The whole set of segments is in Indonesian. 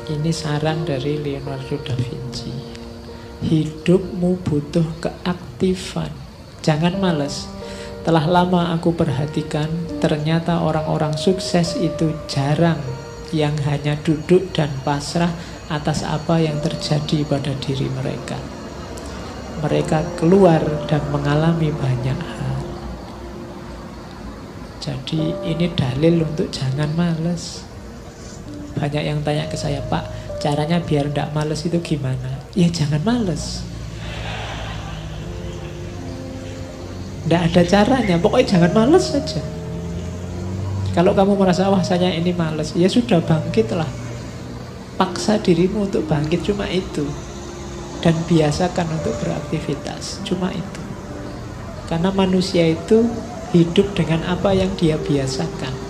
Ini saran dari Leonardo da Vinci. Hidupmu butuh keaktifan. Jangan malas. Telah lama aku perhatikan, ternyata orang-orang sukses itu jarang yang hanya duduk dan pasrah atas apa yang terjadi pada diri mereka. Mereka keluar dan mengalami banyak hal. Jadi ini dalil untuk jangan malas. Banyak yang tanya ke saya, Pak, caranya biar tidak malas itu gimana? Ya jangan malas. Tidak ada caranya, pokoknya jangan malas saja. Kalau kamu merasa, wah saya ini malas, ya sudah bangkitlah. Paksa dirimu untuk bangkit, cuma itu. Dan biasakan untuk beraktivitas, cuma itu. Karena manusia itu hidup dengan apa yang dia biasakan.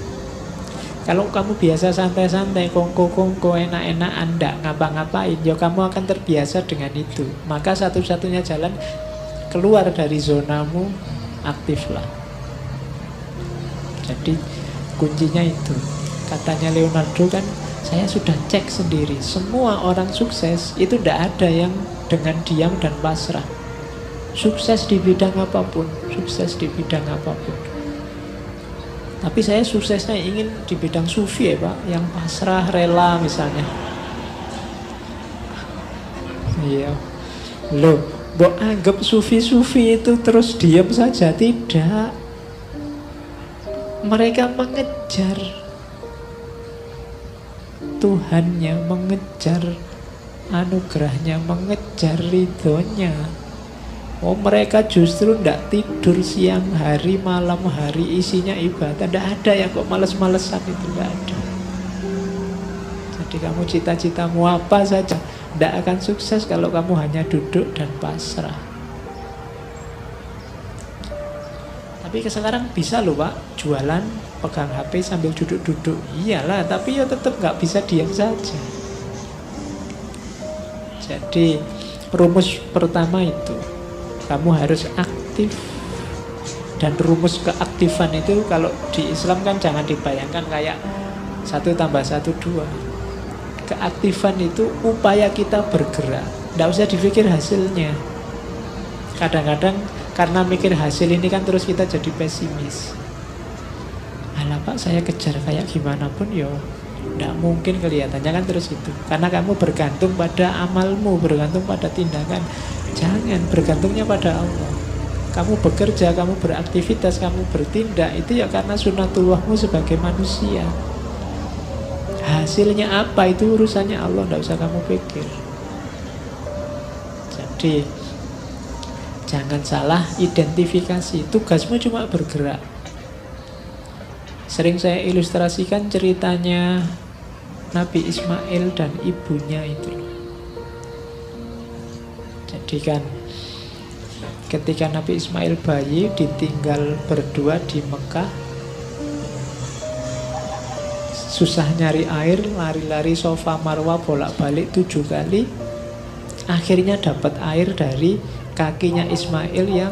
Kalau kamu biasa santai-santai, kongko-kongko, enak-enakan, ndak ngapa-ngapain, ya kamu akan terbiasa dengan itu. Maka satu-satunya jalan keluar dari zonamu, aktiflah. Jadi kuncinya itu. Katanya Leonardo kan, saya sudah cek sendiri, semua orang sukses itu ndak ada yang dengan diam dan pasrah. Sukses di bidang apapun, sukses di bidang apapun. Tapi saya suksesnya ingin di bidang sufi ya Pak, yang pasrah, rela misalnya. Iya. Loh, mbok anggap sufi-sufi itu terus diam saja? Tidak. Mereka mengejar Tuhannya, mengejar anugerahnya, mengejar ridhonya. Oh, mereka justru tidak tidur siang hari, malam hari, isinya ibadah. Tidak ada yang kok males-malesan itu, tidak ada. Jadi kamu cita-citamu apa saja, tidak akan sukses kalau kamu hanya duduk dan pasrah. Tapi sekarang bisa loh Pak, jualan, pegang HP sambil duduk-duduk. Iyalah, tapi ya tetap nggak bisa diam saja. Jadi rumus pertama itu, kamu harus aktif. Dan rumus keaktifan itu kalau di Islam kan jangan dibayangkan kayak 1 tambah 1 2. Keaktifan itu upaya kita bergerak, tidak usah dipikir hasilnya. Kadang-kadang karena mikir hasil ini kan terus kita jadi pesimis. Alah Pak, saya kejar kayak gimana pun yo tidak mungkin kelihatannya kan terus itu. Karena kamu bergantung pada amalmu, bergantung pada tindakan. Jangan, bergantungnya pada Allah. Kamu bekerja, kamu beraktivitas, kamu bertindak, itu ya karena sunatullahmu sebagai manusia. Hasilnya apa, itu urusannya Allah, tidak usah kamu pikir. Jadi jangan salah identifikasi. Tugasmu cuma bergerak. Sering saya ilustrasikan ceritanya Nabi Ismail dan ibunya itu. Jadi kan ketika Nabi Ismail bayi ditinggal berdua di Mekah, susah nyari air, lari-lari Safa Marwa bolak-balik 7 kali. Akhirnya dapat air dari kakinya Ismail yang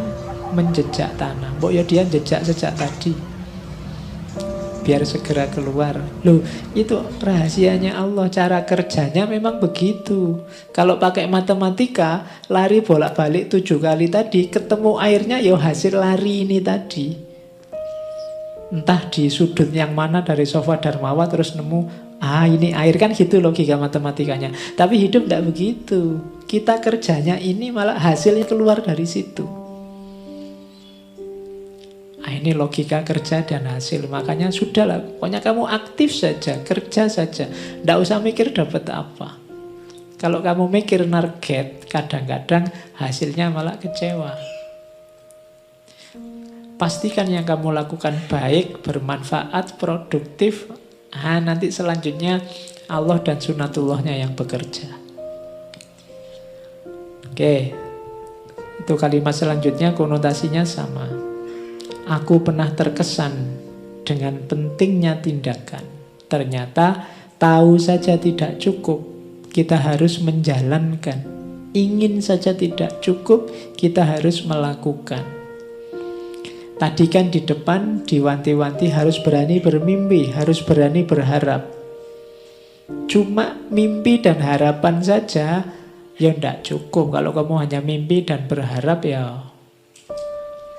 menjejak tanah. Mbok ya dia jejak sejak tadi, biar segera keluar. Loh, itu rahasianya Allah. Cara kerjanya memang begitu. Kalau pakai matematika, lari bolak-balik 7 kali tadi, ketemu airnya ya hasil lari ini tadi. Entah di sudut yang mana dari Safa dan Marwa terus nemu, ini air, kan gitu logika matematikanya. Tapi hidup tidak begitu. Kita kerjanya ini malah hasilnya keluar dari situ. Ini logika kerja dan hasil. Makanya sudahlah, pokoknya kamu aktif saja, kerja saja, tidak usah mikir dapat apa. Kalau kamu mikir target, kadang-kadang hasilnya malah kecewa. Pastikan yang kamu lakukan baik, bermanfaat, produktif. Nanti selanjutnya Allah dan sunatullahnya yang bekerja. Oke, itu kalimat selanjutnya konotasinya sama. Aku pernah terkesan dengan pentingnya tindakan. Ternyata tahu saja tidak cukup, kita harus menjalankan. Ingin saja tidak cukup, kita harus melakukan. Tadi kan di depan diwanti-wanti harus berani bermimpi, harus berani berharap. Cuma mimpi dan harapan saja ya ndak cukup. Kalau kamu hanya mimpi dan berharap ya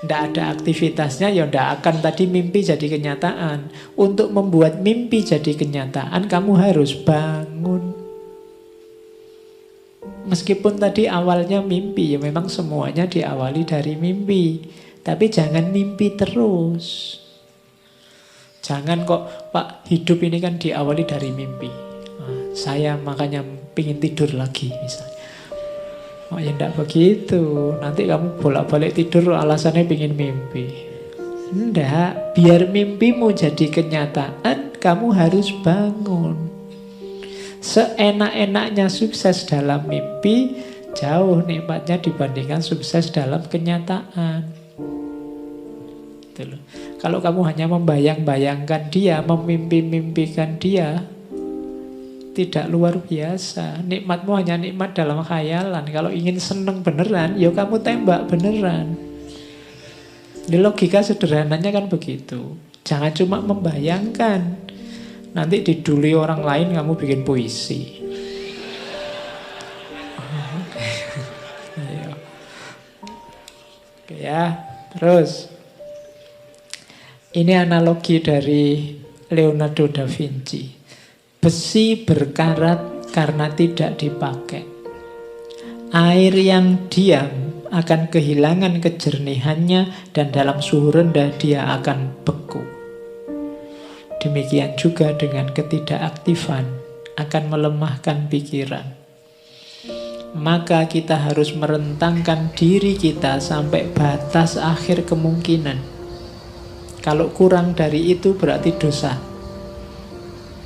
ndak ada aktivitasnya, ya ndak akan tadi mimpi jadi kenyataan. Untuk membuat mimpi jadi kenyataan, kamu harus bangun. Meskipun tadi awalnya mimpi, ya memang semuanya diawali dari mimpi. Tapi jangan mimpi terus. Jangan kok, Pak, hidup ini kan diawali dari mimpi. Nah, saya makanya pingin tidur lagi misalnya. Oh ya enggak begitu. Nanti kamu bolak-balik tidur alasannya pingin mimpi. Enggak, biar mimpimu jadi kenyataan, kamu harus bangun. Seenak-enaknya sukses dalam mimpi, jauh nikmatnya dibandingkan sukses dalam kenyataan. Gitu loh. Kalau kamu hanya membayang-bayangkan dia, memimpi-mimpikan dia, tidak luar biasa. Nikmatmu hanya nikmat dalam khayalan. Kalau ingin seneng beneran, ya kamu tembak beneran. Di logika sederhananya kan begitu. Jangan cuma membayangkan. Nanti diduli orang lain kamu bikin puisi. Oke ya, terus. Ini analogi dari Leonardo da Vinci. Besi berkarat karena tidak dipakai. Air yang diam akan kehilangan kejernihannya dan dalam suhu rendah dia akan beku. Demikian juga dengan ketidakaktifan akan melemahkan pikiran. Maka kita harus merentangkan diri kita sampai batas akhir kemungkinan. Kalau kurang dari itu berarti dosa.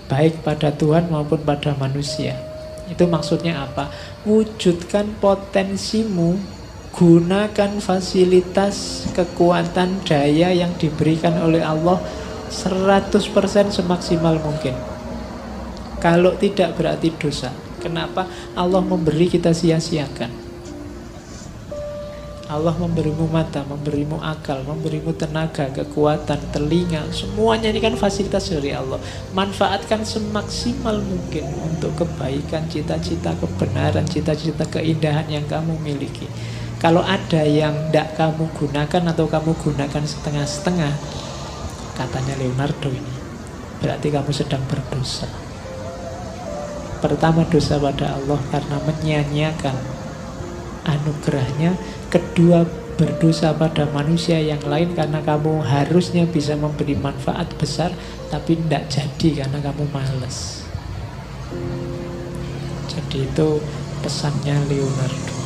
Baik pada Tuhan maupun pada manusia. Itu maksudnya apa? Wujudkan potensimu, gunakan fasilitas, kekuatan, daya yang diberikan oleh Allah 100% semaksimal mungkin. Kalau tidak berarti dosa. Kenapa? Allah memberi kita sia-siakan. Allah memberimu mata, memberimu akal, memberimu tenaga, kekuatan, telinga. Semuanya ini kan fasilitas dari Allah. Manfaatkan semaksimal mungkin untuk kebaikan, cita-cita, kebenaran, cita-cita, keindahan yang kamu miliki. Kalau ada yang tidak kamu gunakan atau kamu gunakan setengah-setengah, katanya Leonardo ini, berarti kamu sedang berdosa. Pertama, dosa pada Allah karena menyia-nyiakan anugerahnya. Kedua, berdosa pada manusia yang lain karena kamu harusnya bisa memberi manfaat besar tapi tidak jadi karena kamu malas. Jadi itu pesannya Leonardo.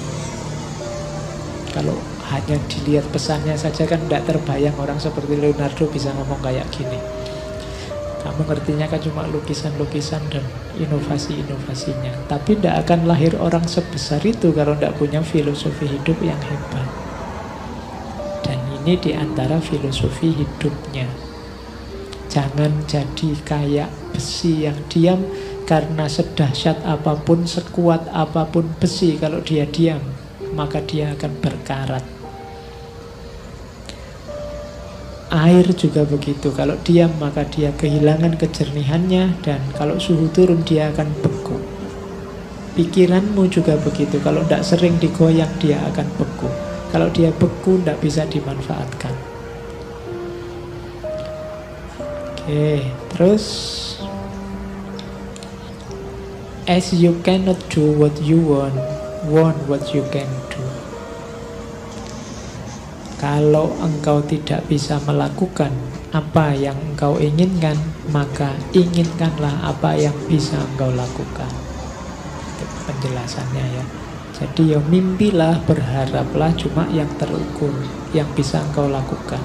Kalau hanya dilihat pesannya saja kan tidak terbayang orang seperti Leonardo bisa ngomong kayak gini. Kamu ngertinya kan cuma lukisan-lukisan dan inovasi-inovasinya. Tapi tidak akan lahir orang sebesar itu kalau tidak punya filosofi hidup yang hebat. Dan ini diantara filosofi hidupnya. Jangan jadi kayak besi yang diam, karena sedahsyat apapun, sekuat apapun besi, kalau dia diam, maka dia akan berkarat. Air juga begitu, kalau diam maka dia kehilangan kejernihannya, dan kalau suhu turun dia akan beku. Pikiranmu juga begitu, kalau tidak sering digoyang dia akan beku. Kalau dia beku tidak bisa dimanfaatkan. Oke, terus as you cannot do what you want what you can do. Kalau engkau tidak bisa melakukan apa yang engkau inginkan, maka inginkanlah apa yang bisa engkau lakukan. Itu penjelasannya ya. Jadi ya mimpilah, berharaplah cuma yang terukur, yang bisa engkau lakukan.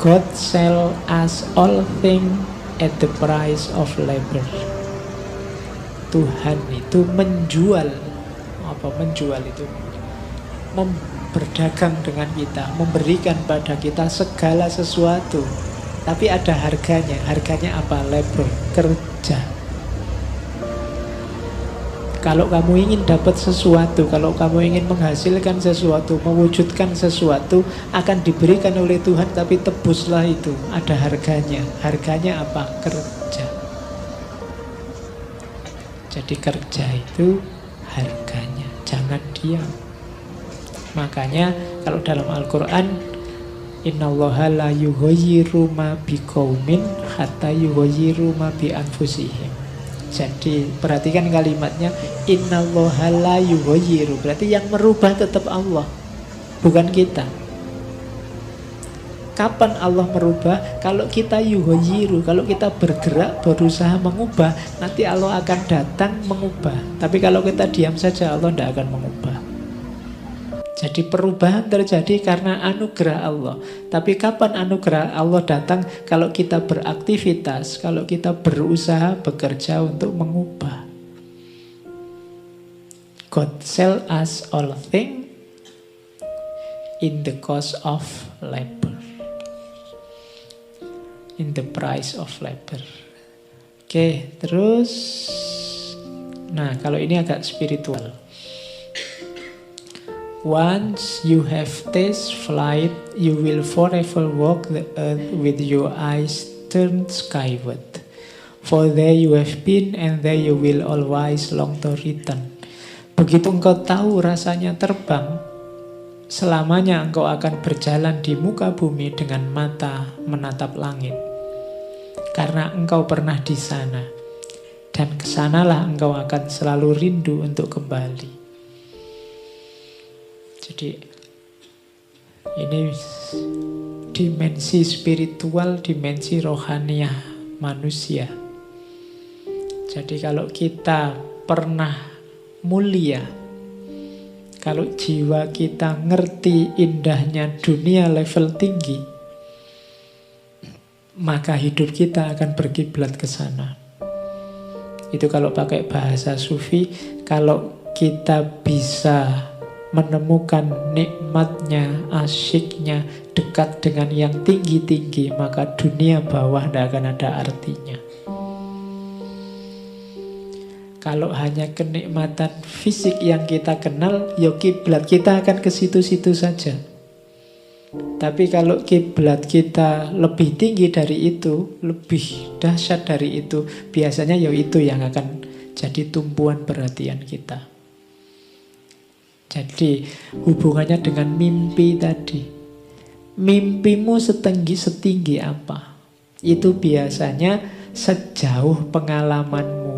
God sell us all things at the price of labor. Tuhan itu menjual, apa menjual itu? Berdagang dengan kita, memberikan pada kita segala sesuatu, tapi ada harganya. Harganya apa? Labor, kerja. Kalau kamu ingin dapat sesuatu, kalau kamu ingin menghasilkan sesuatu, mewujudkan sesuatu, akan diberikan oleh Tuhan, tapi tebuslah itu, ada harganya. Harganya apa? Kerja. Jadi kerja itu harganya, jangan diam. Makanya kalau dalam Al-Quran, innallaha la yughayyiru ma biqaumin hatta yughayyiru ma bi anfusihim. Jadi perhatikan kalimatnya, innallaha la yughayyiru, berarti yang merubah tetap Allah, bukan kita. Kapan Allah merubah? Kalau kita yughayyiru, kalau kita bergerak, berusaha mengubah, nanti Allah akan datang mengubah. Tapi kalau kita diam saja, Allah tidak akan mengubah. Jadi perubahan terjadi karena anugerah Allah. Tapi kapan anugerah Allah datang? Kalau kita beraktivitas, kalau kita berusaha, bekerja untuk mengubah. God sell us all things in the cost of labor. In the price of labor. Oke, terus. Nah, kalau ini agak spiritual. Once you have tasted flight, you will forever walk the earth with your eyes turned skyward. For there you have been, and there you will always long to return. Begitu engkau tahu rasanya terbang, selamanya engkau akan berjalan di muka bumi dengan mata menatap langit. Karena engkau pernah di sana, dan kesanalah engkau akan selalu rindu untuk kembali. Jadi ini dimensi spiritual, dimensi rohaniah manusia. Jadi kalau kita pernah mulia, kalau jiwa kita ngerti indahnya dunia level tinggi, maka hidup kita akan berkiblat ke sana. Itu kalau pakai bahasa sufi, kalau kita bisa menemukan nikmatnya, asyiknya, dekat dengan yang tinggi-tinggi, maka dunia bawah tidak akan ada artinya. Kalau hanya kenikmatan fisik yang kita kenal, ya kiblat kita akan ke situ-situ saja. Tapi kalau kiblat kita lebih tinggi dari itu, lebih dahsyat dari itu, biasanya ya itu yang akan jadi tumpuan perhatian kita. Jadi hubungannya dengan mimpi tadi. Mimpimu setinggi apa? Itu biasanya sejauh pengalamanmu.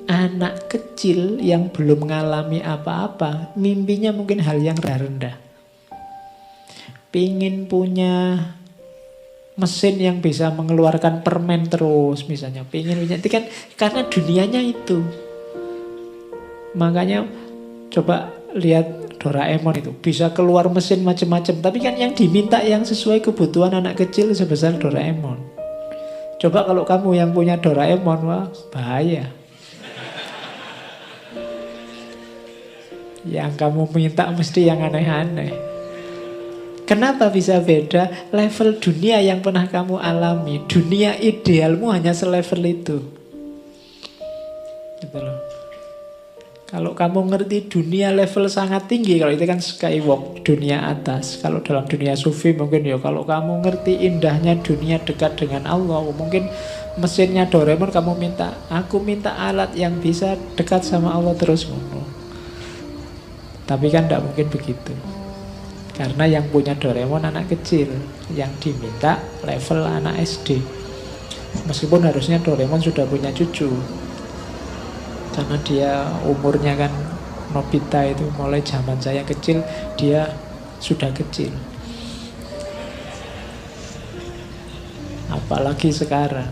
Anak kecil yang belum mengalami apa-apa, mimpinya mungkin hal yang rendah. Pingin punya mesin yang bisa mengeluarkan permen terus misalnya. Pingin punya, itu kan karena dunianya itu. Makanya coba lihat Doraemon itu, bisa keluar mesin macam-macam. Tapi kan yang diminta yang sesuai kebutuhan anak kecil sebesar Doraemon. Coba kalau kamu yang punya Doraemon, wah bahaya. Yang kamu minta mesti yang aneh-aneh. Kenapa bisa beda? Level dunia yang pernah kamu alami, dunia idealmu hanya selevel itu. Gitu loh. Kalau kamu ngerti dunia level sangat tinggi, kalau itu kan skywalk, dunia atas. Kalau dalam dunia sufi mungkin ya, kalau kamu ngerti indahnya dunia dekat dengan Allah, mungkin mesinnya Doraemon kamu minta, aku minta alat yang bisa dekat sama Allah terus. Tapi kan tidak mungkin begitu. Karena yang punya Doraemon anak kecil, yang diminta level anak SD. Meskipun harusnya Doraemon sudah punya cucu, karena dia umurnya kan, Nobita itu mulai zaman saya kecil, dia sudah kecil. Apalagi sekarang.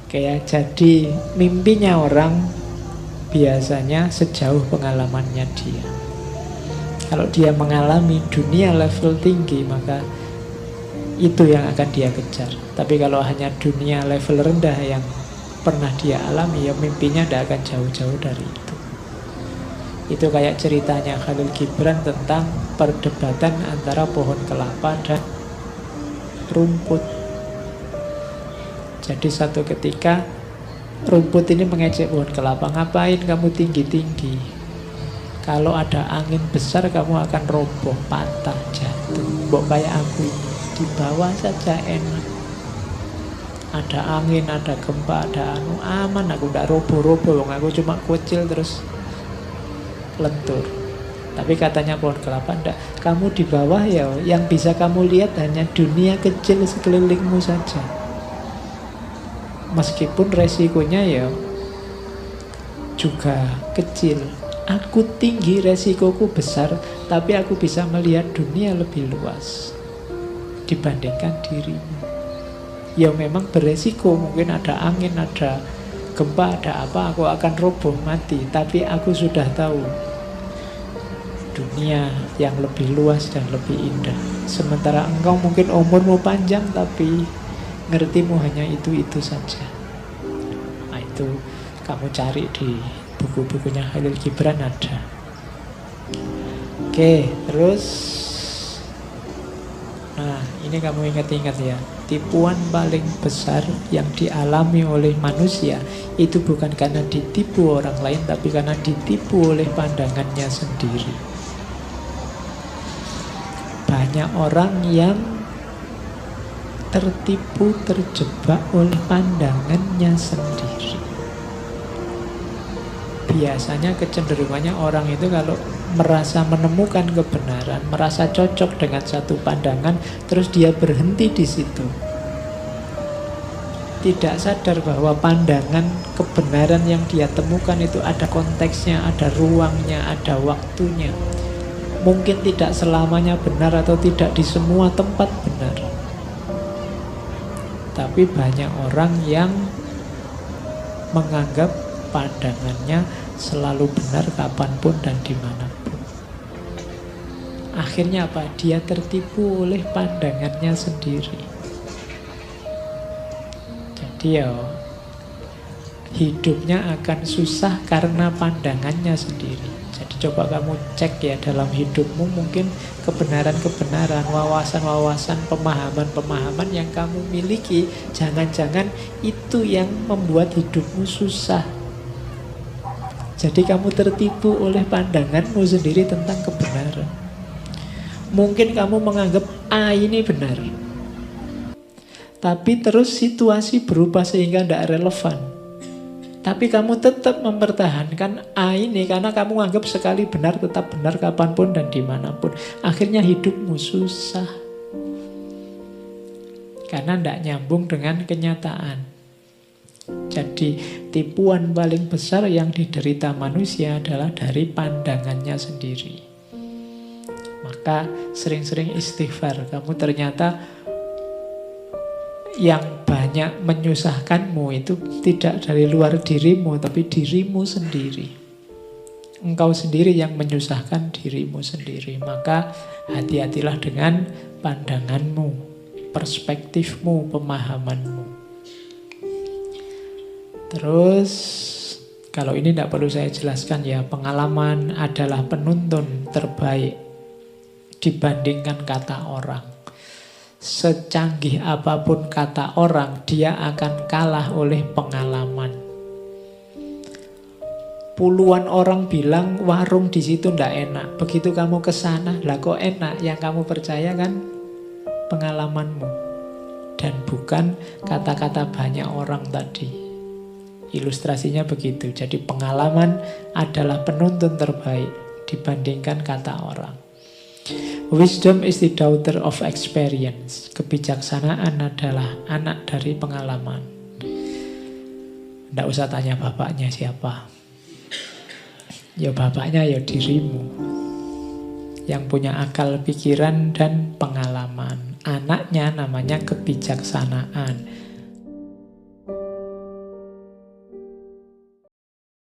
Kayak jadi mimpinya orang biasanya sejauh pengalamannya dia. Kalau dia mengalami dunia level tinggi, maka itu yang akan dia kejar. Tapi kalau hanya dunia level rendah yang pernah dia alami, ya mimpinya tidak akan jauh-jauh dari itu. Itu kayak ceritanya Khalil Gibran tentang perdebatan antara pohon kelapa dan rumput. Jadi satu ketika rumput ini mengejek pohon kelapa, ngapain kamu tinggi-tinggi? Kalau ada angin besar kamu akan roboh, patah, jatuh. Mbok kayak aku ini, di bawah saja enak. Ada angin, ada gempa, ada anu, aman, aku ndak roboh-roboh, aku cuma kucil terus lentur. Tapi katanya pohon kelapa, ndak, kamu di bawah ya, yang bisa kamu lihat hanya dunia kecil sekelilingmu saja. Meskipun resikonya ya juga kecil. Aku tinggi, resikoku besar, tapi aku bisa melihat dunia lebih luas dibandingkan dirimu. Ya memang beresiko, mungkin ada angin, ada gempa, ada apa, aku akan roboh mati. Tapi aku sudah tahu dunia yang lebih luas dan lebih indah. Sementara engkau mungkin umurmu panjang, tapi ngertimu hanya itu-itu saja. Nah itu kamu cari di buku-bukunya Khalil Gibran ada. Oke, terus nah ini kamu ingat-ingat ya. Tipuan paling besar yang dialami oleh manusia itu bukan karena ditipu orang lain, tapi karena ditipu oleh pandangannya sendiri. Banyak orang yang tertipu, terjebak oleh pandangannya sendiri. Biasanya kecenderungannya orang itu kalau merasa menemukan kebenaran, merasa cocok dengan satu pandangan, terus dia berhenti di situ. Tidak sadar bahwa pandangan kebenaran yang dia temukan itu ada konteksnya, ada ruangnya, ada waktunya. Mungkin tidak selamanya benar atau tidak di semua tempat benar. Tapi banyak orang yang menganggap pandangannya selalu benar kapanpun dan dimanapun. Akhirnya apa? Dia tertipu oleh pandangannya sendiri. Jadi ya hidupnya akan susah karena pandangannya sendiri. Jadi coba kamu cek ya dalam hidupmu, mungkin kebenaran-kebenaran, wawasan-wawasan, pemahaman-pemahaman yang kamu miliki, jangan-jangan itu yang membuat hidupmu susah. Jadi kamu tertipu oleh pandanganmu sendiri tentang kebenaran. Mungkin kamu menganggap A ini benar, tapi terus situasi berubah sehingga tidak relevan. Tapi kamu tetap mempertahankan A ini karena kamu anggap sekali benar tetap benar kapanpun dan dimanapun. Akhirnya hidupmu susah karena tidak nyambung dengan kenyataan. Jadi tipuan paling besar yang diderita manusia adalah dari pandangannya sendiri. Maka sering-sering istighfar. Kamu ternyata yang banyak menyusahkanmu itu tidak dari luar dirimu, tapi dirimu sendiri. Engkau sendiri yang menyusahkan dirimu sendiri. Maka hati-hatilah dengan pandanganmu, perspektifmu, pemahamanmu. Terus kalau ini tidak perlu saya jelaskan ya, pengalaman adalah penuntun terbaik dibandingkan kata orang. Secanggih apapun kata orang, dia akan kalah oleh pengalaman. Puluhan orang bilang warung di situ ndak enak. Begitu kamu ke sana, lah kok enak? Yang kamu percaya kan pengalamanmu dan bukan kata-kata banyak orang tadi. Ilustrasinya begitu. Jadi pengalaman adalah penuntun terbaik dibandingkan kata orang. Wisdom is the daughter of experience. Kebijaksanaan adalah anak dari pengalaman. Nggak usah tanya bapaknya siapa. Ya bapaknya ya dirimu. Yang punya akal, pikiran, dan pengalaman. Anaknya namanya kebijaksanaan.